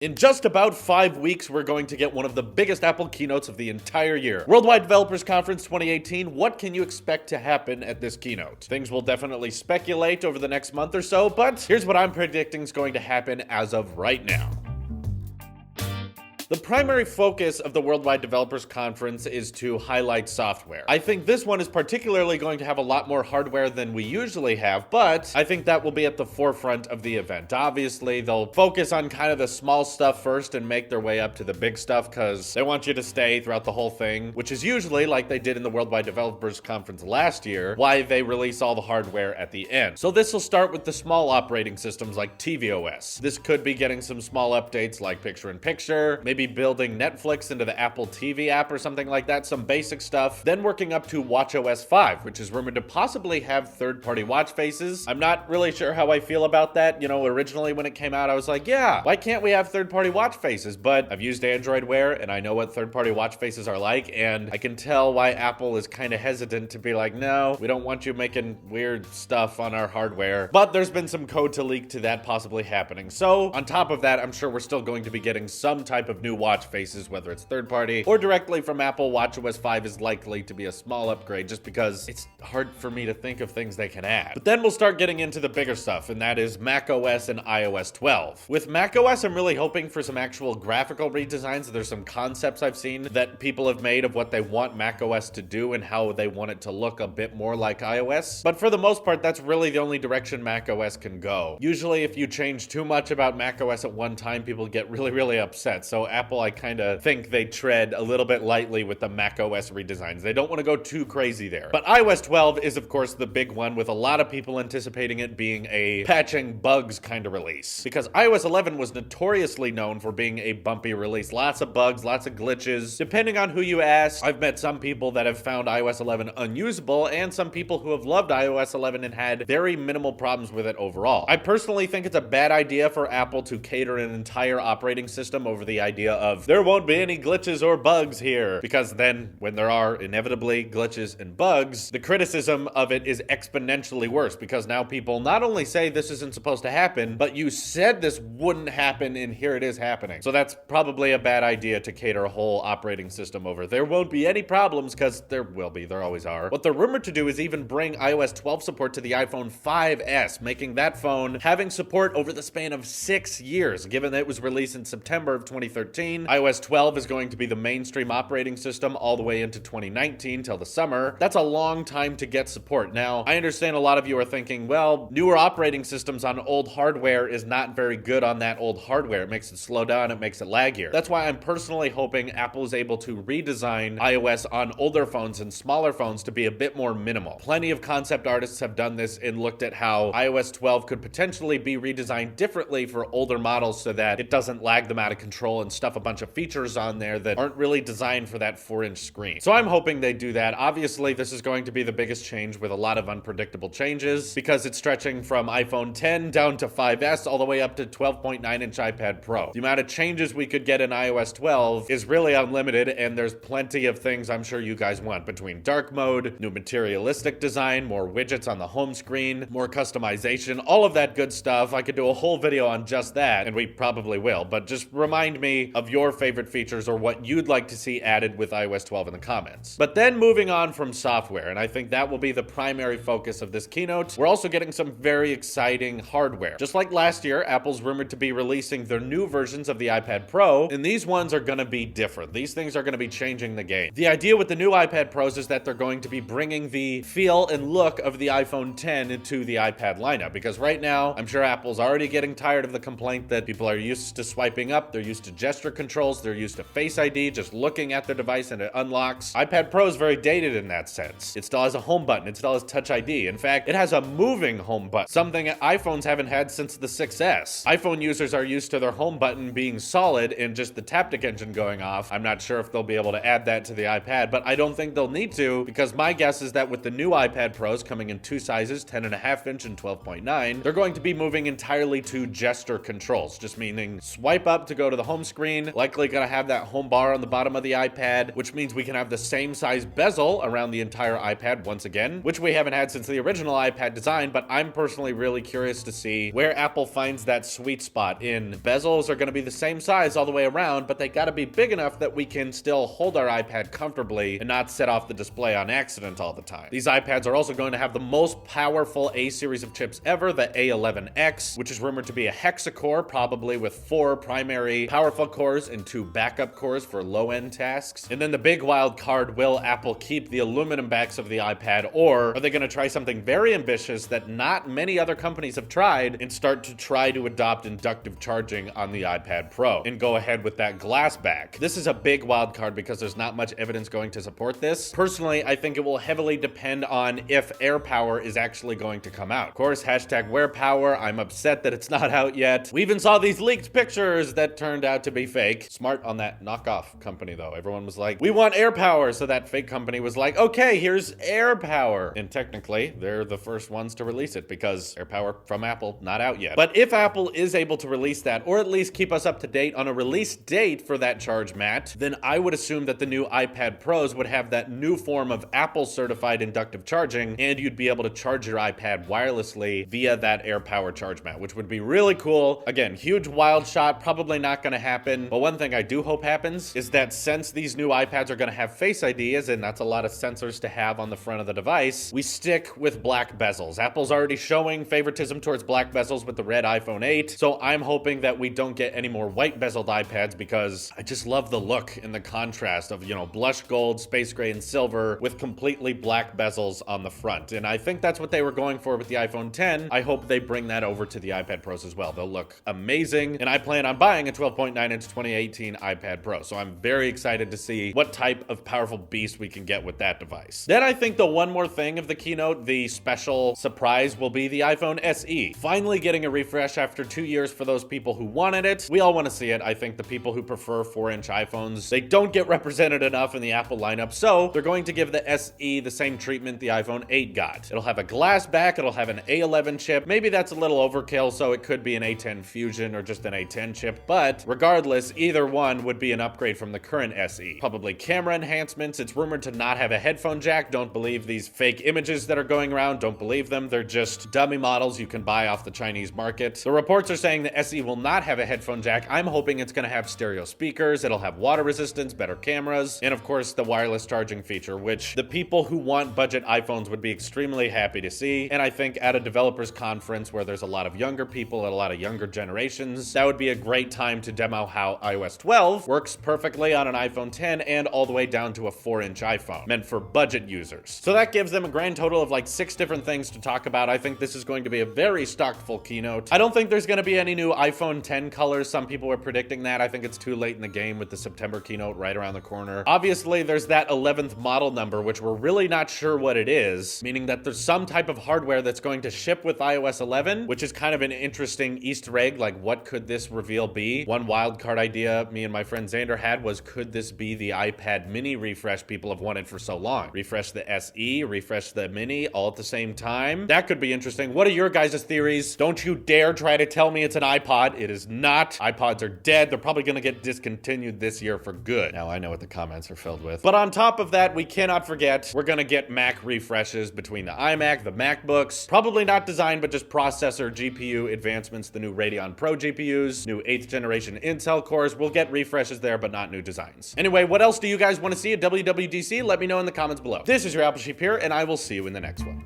In just about 5 weeks, we're going to get one of the biggest Apple keynotes of the entire year. Worldwide Developers Conference 2018, what can you expect to happen at this keynote? Things will definitely speculate over the next month or so, but here's what I'm predicting is going to happen as of right now. The primary focus of the Worldwide Developers Conference is to highlight software. I think this one is particularly going to have a lot more hardware than we usually have, but I think that will be at the forefront of the event. Obviously, they'll focus on kind of the small stuff first and make their way up to the big stuff because they want you to stay throughout the whole thing, which is usually, like they did in the Worldwide Developers Conference last year, why they release all the hardware at the end. So this will start with the small operating systems like tvOS. This could be getting some small updates like picture-in-picture, maybe building Netflix into the Apple TV app or something like that, some basic stuff, then working up to watchOS 5, which is rumored to possibly have third-party watch faces. I'm not really sure how I feel about that. You know, originally when it came out, I was like, yeah, why can't we have third-party watch faces? But I've used Android Wear, and I know what third-party watch faces are like, and I can tell why Apple is kind of hesitant to be like, no, we don't want you making weird stuff on our hardware. But there's been some code to leak to that possibly happening. So, on top of that, I'm sure we're still going to be getting some type of new watch faces, whether it's third party or directly from Apple. watchOS 5 is likely to be a small upgrade just because it's hard for me to think of things they can add. But then we'll start getting into the bigger stuff, and that is macOS and iOS 12. With macOS, I'm really hoping for some actual graphical redesigns. There's some concepts I've seen that people have made of what they want macOS to do and how they want it to look a bit more like iOS. But for the most part, that's really the only direction macOS can go. Usually, if you change too much about macOS at one time, people get really upset. So Apple, I kind of think they tread a little bit lightly with the macOS redesigns. They don't want to go too crazy there. But iOS 12 is, of course, the big one, with a lot of people anticipating it being a patching bugs kind of release. Because iOS 11 was notoriously known for being a bumpy release. Lots of bugs, lots of glitches. Depending on who you ask, I've met some people that have found iOS 11 unusable, and some people who have loved iOS 11 and had very minimal problems with it overall. I personally think it's a bad idea for Apple to cater an entire operating system over the idea of there won't be any glitches or bugs here, because then when there are inevitably glitches and bugs, the criticism of it is exponentially worse, because now people not only say this isn't supposed to happen, but you said this wouldn't happen and here it is happening. So that's probably a bad idea to cater a whole operating system over there won't be any problems, because there will be, there always are. What they're rumored to do is even bring iOS 12 support to the iPhone 5S, making that phone having support over the span of 6 years. Given that it was released in September of 2013, iOS 12 is going to be the mainstream operating system all the way into 2019 till the summer. That's a long time to get support. Now, I understand a lot of you are thinking, well, newer operating systems on old hardware is not very good on that old hardware. It makes it slow down, it makes it laggier. That's why I'm personally hoping Apple is able to redesign iOS on older phones and smaller phones to be a bit more minimal. Plenty of concept artists have done this and looked at how iOS 12 could potentially be redesigned differently for older models so that it doesn't lag them out of control and stuff a bunch of features on there that aren't really designed for that 4-inch screen. So I'm hoping they do that. Obviously, this is going to be the biggest change with a lot of unpredictable changes because it's stretching from iPhone 10 down to 5S all the way up to 12.9-inch iPad Pro. The amount of changes we could get in iOS 12 is really unlimited, and there's plenty of things I'm sure you guys want, between dark mode, new materialistic design, more widgets on the home screen, more customization, all of that good stuff. I could do a whole video on just that, and we probably will, but just remind me of your favorite features or what you'd like to see added with iOS 12 in the comments. But then moving on from software, and I think that will be the primary focus of this keynote, we're also getting some very exciting hardware. Just like last year, Apple's rumored to be releasing their new versions of the iPad Pro, and these ones are going to be different. These things are going to be changing the game. The idea with the new iPad Pros is that they're going to be bringing the feel and look of the iPhone 10 into the iPad lineup, because right now, I'm sure Apple's already getting tired of the complaint that people are used to swiping up, they're used to gesture controls, they're used to Face ID, just looking at their device and it unlocks. iPad Pro is very dated in that sense. It still has a home button, it still has Touch ID. In fact, it has a moving home button, something iPhones haven't had since the 6S. iPhone users are used to their home button being solid and just the Taptic engine going off. I'm not sure if they'll be able to add that to the iPad, but I don't think they'll need to, because my guess is that with the new iPad Pros coming in two sizes, 10.5-inch and 12.9, they're going to be moving entirely to gesture controls, just meaning swipe up to go to the home screen, screen, likely gonna have that home bar on the bottom of the iPad, which means we can have the same size bezel around the entire iPad once again, which we haven't had since the original iPad design, but I'm personally really curious to see where Apple finds that sweet spot in bezels are gonna be the same size all the way around, but they gotta be big enough that we can still hold our iPad comfortably and not set off the display on accident all the time. These iPads are also going to have the most powerful A series of chips ever, the A11X, which is rumored to be a hexa-core, probably with 4 primary powerful cores and 2 backup cores for low-end tasks. And then the big wild card, will Apple keep the aluminum backs of the iPad, or are they going to try something very ambitious that not many other companies have tried and start to try to adopt inductive charging on the iPad Pro and go ahead with that glass back? This is a big wild card because there's not much evidence going to support this. Personally, I think it will heavily depend on if AirPower is actually going to come out. Of course, hashtag WearPower. I'm upset that it's not out yet. We even saw these leaked pictures that turned out to be fake. Smart on that knockoff company though. Everyone was like, we want AirPower. So that fake company was like, okay, here's AirPower. And technically, they're the first ones to release it because AirPower from Apple, not out yet. But if Apple is able to release that, or at least keep us up to date on a release date for that charge mat, then I would assume that the new iPad Pros would have that new form of Apple certified inductive charging, and you'd be able to charge your iPad wirelessly via that AirPower charge mat, which would be really cool. Again, huge wild shot, probably not going to happen. But one thing I do hope happens is that since these new iPads are going to have Face ID, as in that's a lot of sensors to have on the front of the device, we stick with black bezels. Apple's already showing favoritism towards black bezels with the red iPhone 8, so I'm hoping that we don't get any more white bezeled iPads because I just love the look and the contrast of, you know, blush gold, space gray, and silver with completely black bezels on the front. And I think that's what they were going for with the iPhone 10. I hope they bring that over to the iPad Pros as well. They'll look amazing, and I plan on buying a 12.9-inch 2018 iPad Pro, so I'm very excited to see what type of powerful beast we can get with that device. Then I think the one more thing of the keynote, the special surprise, will be the iPhone SE. Finally getting a refresh after 2 years for those people who wanted it. We all want to see it. I think the people who prefer 4-inch iPhones, they don't get represented enough in the Apple lineup, so they're going to give the SE the same treatment the iPhone 8 got. It'll have a glass back, it'll have an A11 chip. Maybe that's a little overkill, so it could be an A10 Fusion or just an A10 chip, but regardless, either one would be an upgrade from the current SE. Probably camera enhancements. It's rumored to not have a headphone jack. Don't believe these fake images that are going around. Don't believe them. They're just dummy models you can buy off the Chinese market. The reports are saying the SE will not have a headphone jack. I'm hoping it's going to have stereo speakers, it'll have water resistance, better cameras, and of course the wireless charging feature, which the people who want budget iPhones would be extremely happy to see. And I think at a developers conference where there's a lot of younger people and a lot of younger generations, that would be a great time to demo how iOS 12 works perfectly on an iPhone 10 and all the way down to a 4-inch iPhone, meant for budget users. So that gives them a grand total of like 6 different things to talk about. I think this is going to be a very stocked full keynote. I don't think there's going to be any new iPhone 10 colors. Some people were predicting that. I think it's too late in the game with the September keynote right around the corner. Obviously, there's that 11th model number, which we're really not sure what it is, meaning that there's some type of hardware that's going to ship with iOS 11, which is kind of an interesting Easter egg. Like, what could this reveal be? One wild card idea me and my friend Xander had was, could this be the iPad mini refresh people have wanted for so long? Refresh the SE, refresh the mini all at the same time? That could be interesting. What are your guys' theories? Don't you dare try to tell me it's an iPod. It is not. iPods are dead. They're probably going to get discontinued this year for good. Now I know what the comments are filled with. But on top of that, we cannot forget we're going to get Mac refreshes between the iMac, the MacBooks. Probably not design, but just processor GPU advancements, the new Radeon Pro GPUs, new 8th generation Intel cores. We'll get refreshes there, but not new designs. Anyway, what else do you guys want to see at WWDC? Let me know in the comments below. This is your Apple Sheep here, and I will see you in the next one.